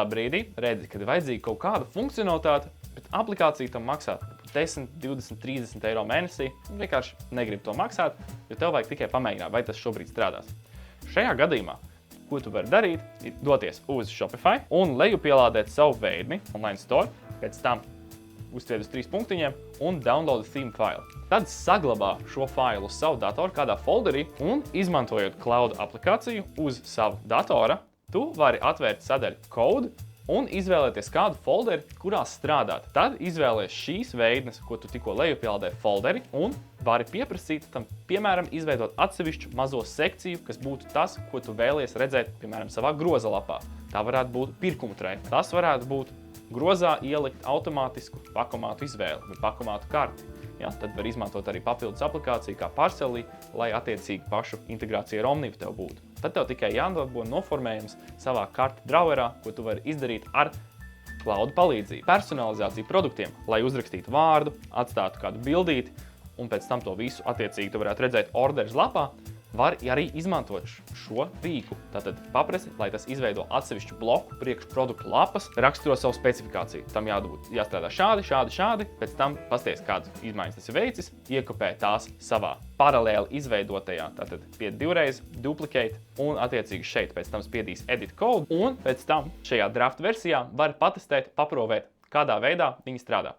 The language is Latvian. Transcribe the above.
brīdī redzi, kad ir vajadzīga kaut kāda funkcionalitāte, bet aplikācija tam maksā 10, 20, 30 eiro mēnesī. Vienkārši negribi to maksāt, jo tev vajag tikai pamēģināt, vai tas šobrīd strādās. Šajā gadījumā, ko tu vari darīt, ir doties uz Shopify un lejupielādēt savu veidni online store, pēc tam uzspied uz 3 punktiņiem un download theme file. Tad saglabā šo failu uz savu datoru kādā folderī un izmantojot cloud aplikāciju uz savu datora, tu vari atvērt sadaļu code un izvēlēties kādu folderi, kurā strādāt. Tad izvēlies šīs veidnes, ko tu tikko lejupielādēji folderi, un vari pieprasīt tam, piemēram, izveidot atsevišķu mazo sekciju, kas būtu tas, ko tu vēlies redzēt, piemēram, savā groza lapā. Tā varētu būt pirkumu treika. Tas varētu būt grozā ielikt automātisku pakomātu izvēli vai pakomātu karti. Ja, tad var izmantot arī papildus aplikāciju kā Parcelī, lai attiecīgi pašu integrāciju ar Omnivu tev būtu. Tad tev tikai jādabū noformējums savā karti drawerā, ko tu vari izdarīt ar cloud palīdzību. Personalizācija produktiem, lai uzrakstītu vārdu, atstātu kādu bildīti un pēc tam to visu attiecīgi tu varētu redzēt orderes lapā, var arī izmantot šo rīku. Tātad paprasti, lai tas izveido atsevišķu bloku priekš produktu lapas, raksturo savu specifikāciju. Tam jāstrādā šādi, pēc tam pasties, kādas izmaiņas tas ir veicis, iekopē tās savā paralēli izveidotajā, tātad pied divreiz, duplicate, un attiecīgi šeit pēc tam spiedīs edit code, un pēc tam šajā draft versijā var patestēt, paprovēt, kādā veidā viņi strādā.